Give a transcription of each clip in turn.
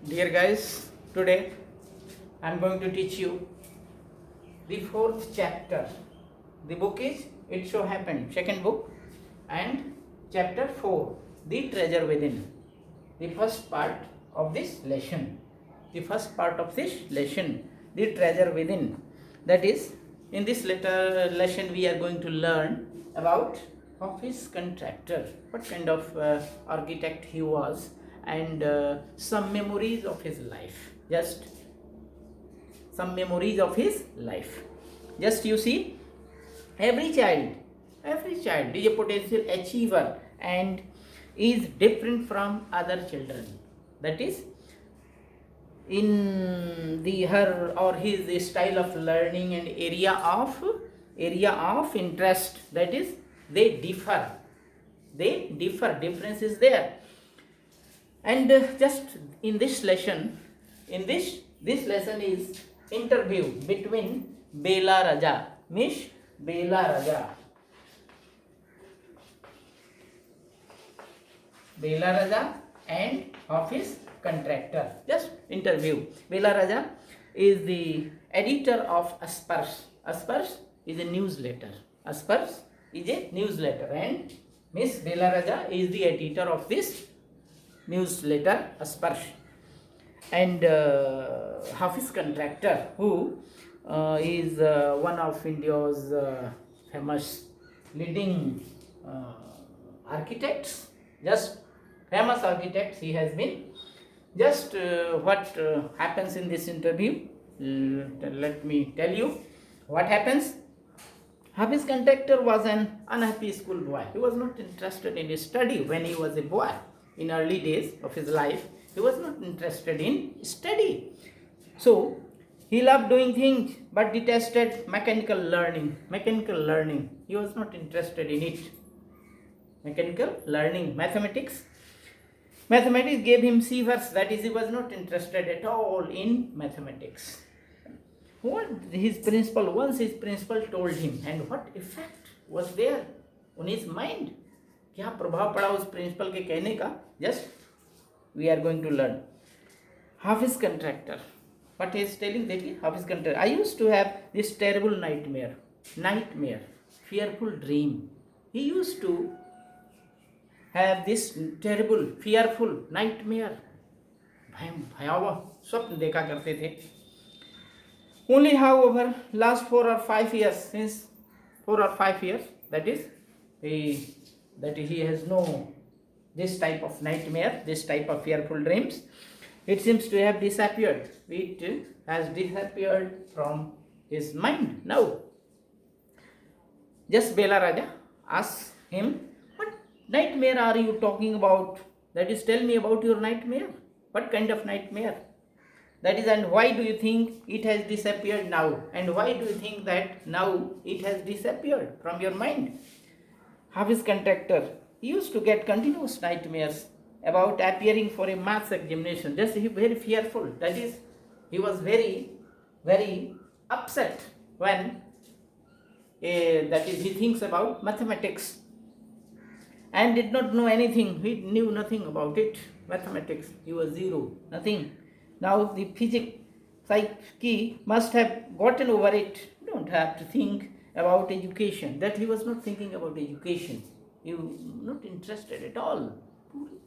Dear guys, today I am going to teach you the fourth chapter. The book is It So Happened, second book, and chapter 4, The Treasure Within. The first part of this lesson. The first part of this lesson, The Treasure Within. That is, in this lesson we are going to learn about office contractor, what kind of architect he was, and some memories of his life. Just some memories of his life. Just you see, every child is a potential achiever and is different from other children. That is, in the her or his style of learning and area of interest, that is, they differ. Difference is there. And just in this lesson, this lesson is interview between Bela Raja, Miss Bela Raja and office contractor. Just interview. Bela Raja is the editor of Aspers. Aspers is a newsletter. And Miss Bela Raja is the editor of this newsletter Aspers. And office contractor, who is one of India's famous leading architects, just famous architects he has been. Just what happens in this interview, let me tell you what happens. Office contractor was an unhappy school boy. He was not interested in his study when he was a boy. In early days of his life, he was not interested in study. So he loved doing things but detested mechanical learning. He was not interested in it. Mechanical learning, mathematics gave him severs, that is, he was not interested at all in mathematics. Once his principal told him, and what effect was there on his mind, क्या प्रभाव पड़ा उस principal के कहने का, just we are going to learn. Office contractor, what he is telling, that is office contractor. I used to have this terrible nightmare, fearful dream. He used to have this terrible, fearful nightmare, भयावह स्वप्न देखा करते थे. Only, however, last 4 or 5 years, that is, he has no this type of nightmare, this type of fearful dreams. It seems to have disappeared. It has disappeared from his mind now. Just Bela Raja asks him, what nightmare are you talking about? That is, tell me about your nightmare. What kind of nightmare? That is, and why do you think it has disappeared now? And why do you think that now it has disappeared from your mind? Office contractor, he used to get continuous nightmares about appearing for a maths examination. Just he very fearful. That is, he was very, very upset when he thinks about mathematics and did not know anything. He knew nothing about it. Mathematics, he was zero, nothing. Now the psyche must have gotten over it. You don't have to think about education. That he was not thinking about education. He was not interested at all.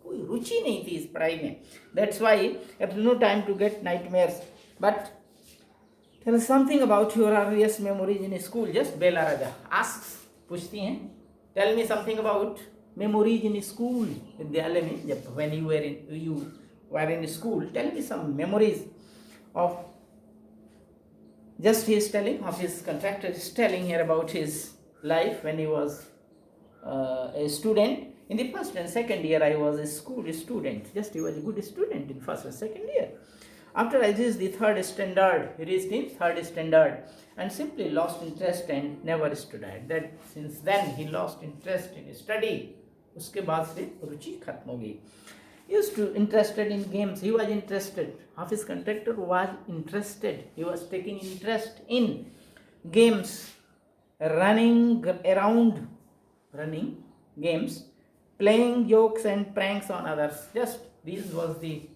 कोई रुचि नहीं थी इस पढ़ाई में. That's why there was no time to get nightmares. But tell us something about your earliest memories in school. Just Bela Raja asks, पूछती हैं, tell me something about memories in school. विद्यालय में जब when you were in school, tell me some memories of. Just he is telling, of his contractor is telling here about his life when he was a student. In the first and second year, I was a school student. Just he was a good student in first and second year. After I reached the third standard, he reached in third standard and simply lost interest and never studied. That since then he lost interest in study. उसके बाद से रुचि खत्म हो गई. He used to interested in games. He was interested. Office contractor was interested. He was taking interest in games, running games, playing jokes and pranks on others. Just this was the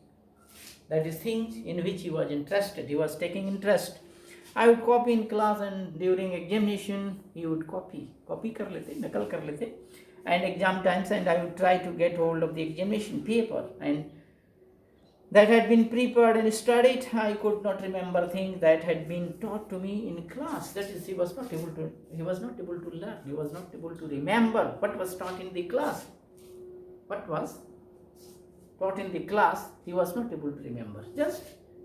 that is things in which he was interested, he was taking interest. I would copy in class, and during examination he would copy kar lete, nakal kar lete, and exam times, and I would try to get hold of the examination paper, and that had been prepared and studied. I could not remember things that had been taught to me in class. That is, he was not able to learn, he was not able to remember what was taught in the class. What was taught in the class, he was not able to remember. Just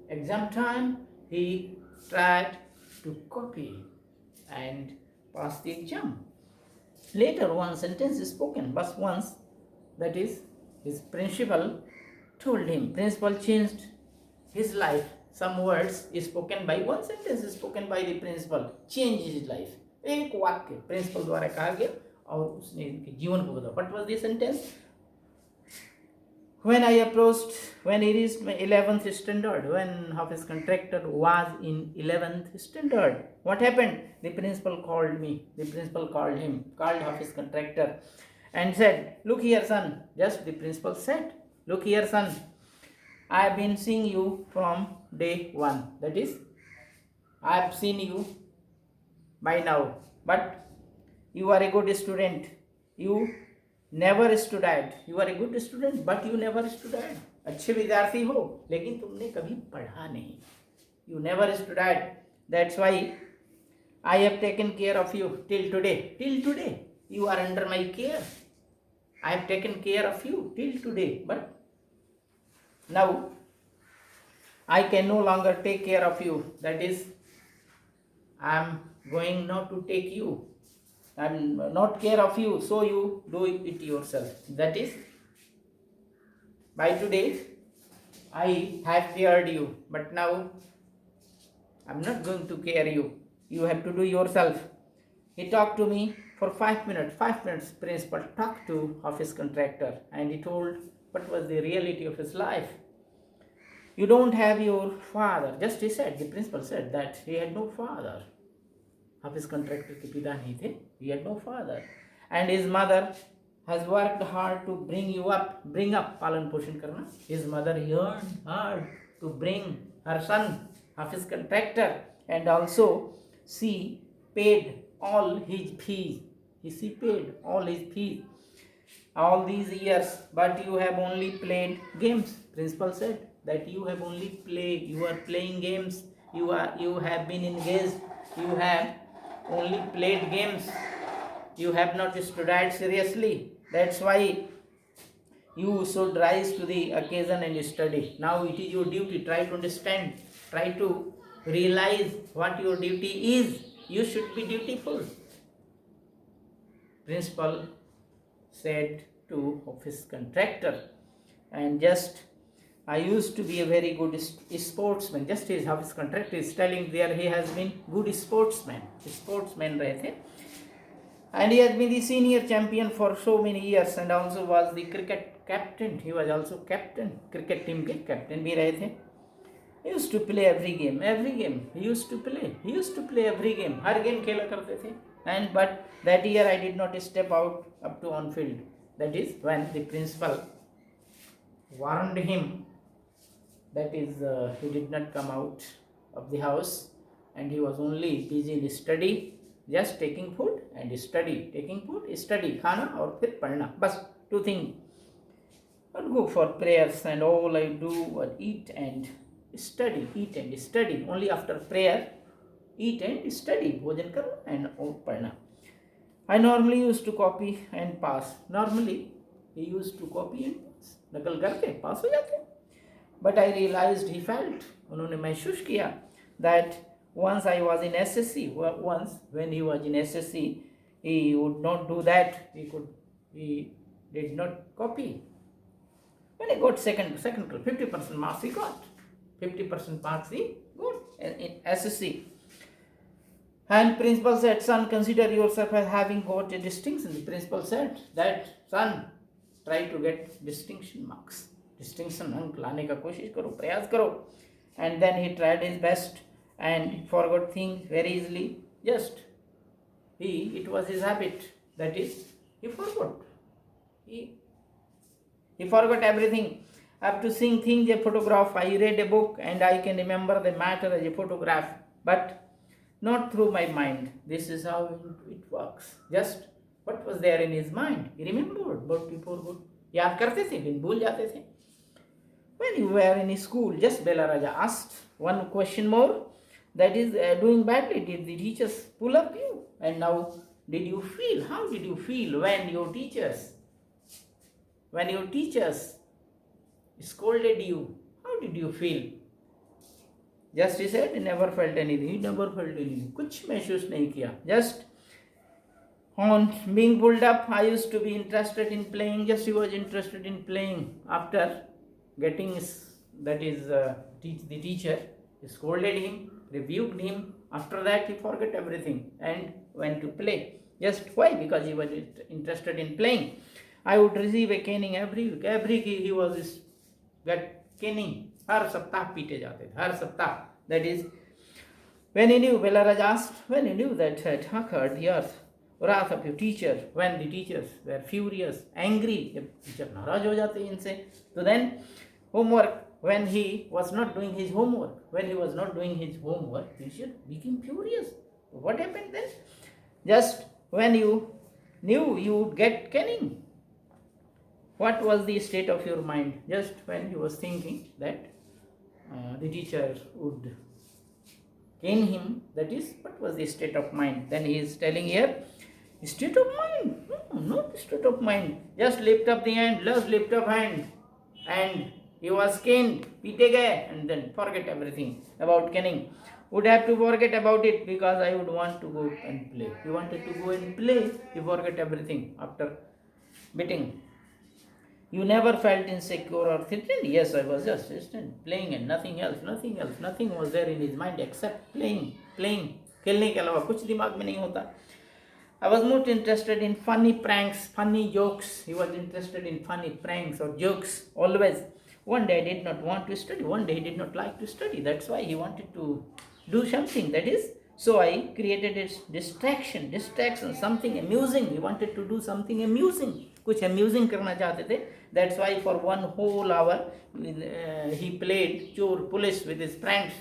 exam time, he tried to copy and pass the exam. Later, one sentence is spoken, but once, that is, his principal told him, principal changed his life. Some words is spoken by, one sentence is spoken by the principal, changed his life. एक वाक्य principal द्वारा कहा गया और उसने इनके जीवन को बदला. What was the sentence? When he reached 11th standard, when Hafiz contractor was in 11th standard, what happened? The principal called Hafiz contractor and said, look here son, just the principal said, look here son, I have been seeing you from day one, that is, I have seen you by now, but you are a good student, you never studied. You are a good student, but you never studied. अच्छे विद्यार्थी हो, लेकिन तुमने कभी पढ़ा नहीं. You never studied. That's why I have taken care of you till today. Till today, you are under my care. I have taken care of you till today, but now I can no longer take care of you. That is, I am going not to take you. I am not care of you, so you do it yourself. That is, by today I have cared you, but now I am not going to care you. You have to do yourself. He talked to me for 5 minutes. 5 minutes, principal talked to office contractor, and he told what was the reality of his life. You don't have your father. Just he said, the principal said that he had no father. Office contractor के पिता नहीं थे. He had no father, and his mother has worked hard to bring up, पालन पोषण करना. His mother yearned hard to bring her son, office contractor, and also she paid all his fees. She paid all his fees all these years, but you have only played games. Principal said that you have only played. You are playing games. You have been engaged. You have only played games. You have not studied seriously. That's why you should rise to the occasion and study. Now it is your duty. Try to understand. Try to realize what your duty is. You should be dutiful. Principal said to office contractor, and just I used to be a very good sportsman. Just his office contractor is telling there he has been good sportsman रहे थे, and he has been the senior champion for so many years, and also was the cricket captain. He was also captain, cricket team के captain भी रहे थे. He used to play every game. He used to play every game. Her game खेला करते थे. And but that year I did not step up to on field. That is when the principal warned him. That is, he did not come out of the house, and he was only busy in study, just taking food and study, taking food, study, खाना और फिर पढ़ना. बस 2 things. I'd go for prayers, and all I do was eat and study. Only after prayer, eat and study, भोजन करना and पढ़ना. I normally used to copy and pass. Normally, he used to copy and pass. नकल करके पास हो जाते. But I realized, he felt, उन्होंने महसूस किया that once I was in SSC, when he was in SSC, he would not do that. He did not copy. When I got second 50% marks he got. 50% marks he got in SSC. And principal said, son, consider yourself as having got a distinction. The principal said that, son, try to get distinction marks. Distinction अंक लाने का कोशिश करो, प्रयास करो. And then he tried his best and forgot things very easily. Just it was his habit. That is, he forgot. He forgot everything. have to seeing things a photograph. I read a book and I can remember the matter as a photograph, but not through my mind. This is how it works. Just what was there in his mind, he remembered, but before good याद करते थे फिर भूल जाते थे. When you were in school, just Bella Raja asked one question more, that is doing badly, did the teachers pull up you? And now, did you feel, how did you feel when your teachers scolded you? How did you feel? Just he said, he never felt anything. He never felt anything. कुछ महसूस नहीं किया. Just on being pulled up, I used to be interested in playing. Just he was interested in playing. After getting the teacher scolded him, rebuked him. After that, he forgot everything and went to play. Just why? Because he was interested in playing. I would receive a caning every week. Every week he was get caning. हर सप्ताह पीटे जाते थे, हर सप्ताह. That is, when he knew, Belaraj asked, when he knew that had occurred the wrath of your teacher, when the teachers were furious, angry, जब teacher नाराज हो जाते इनसे, तो then homework, when he was not doing his homework, teacher became furious. What happened then? Just when you knew you would get caning, what was the state of your mind? Just when he was thinking that the teacher would cane him, that is, what was the state of mind? Then he is telling here, state of mind? No, not state of mind. Just lift up the hand, just lift up hand. And he was caned, pite gaye, and then forget everything about caning. Would have to forget about it because I would want to go and play. He wanted to go and play, he forget everything after beating. You never felt insecure or threatened? Yes, I was just playing and nothing else. Nothing was there in his mind except playing. खेलने के अलावा कुछ दिमाग में नहीं होता. I was more interested in funny pranks, funny jokes. He was interested in funny pranks or jokes always. One day I did not want to study. One day he did not like to study. That's why he wanted to do something. That is, so I created a distraction, something amusing. He wanted to do something amusing. कुछ amusing करना चाहते थे. That's why for 1 whole hour he played चोर police with his friends.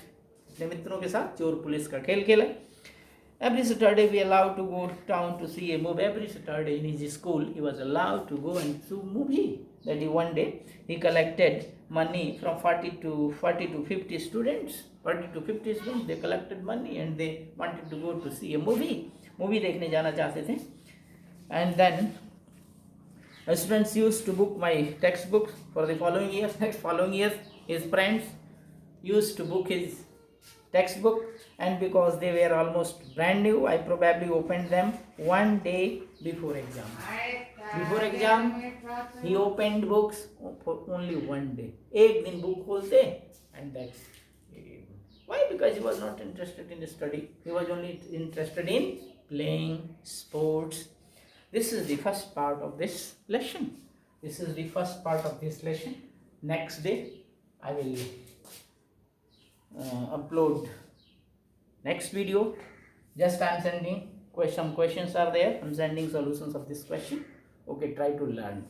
अपने मित्रों के साथ चोर पुलिस का खेल खेला. Every Saturday we allowed to go down to see a movie. Every Saturday in his school he was allowed to go and see a movie. That one day he collected money from 40 to 50 students. 40 to 50 students, they collected money and they wanted to go to see a movie. Movie देखने जाना चाहते थे. And then students used to book my textbooks for the following years. Next following years, his friends used to book his textbook, and because they were almost brand new, I probably opened them one day before exam. Before exam, he opened books for only one day. एक दिन book खोलते and that's it. Why? Because he was not interested in study. He was only interested in playing sports. This is the first part of this lesson. Next day, I will upload next video. Just I am sending some questions are there. I am sending solutions of this question. Okay, try to learn.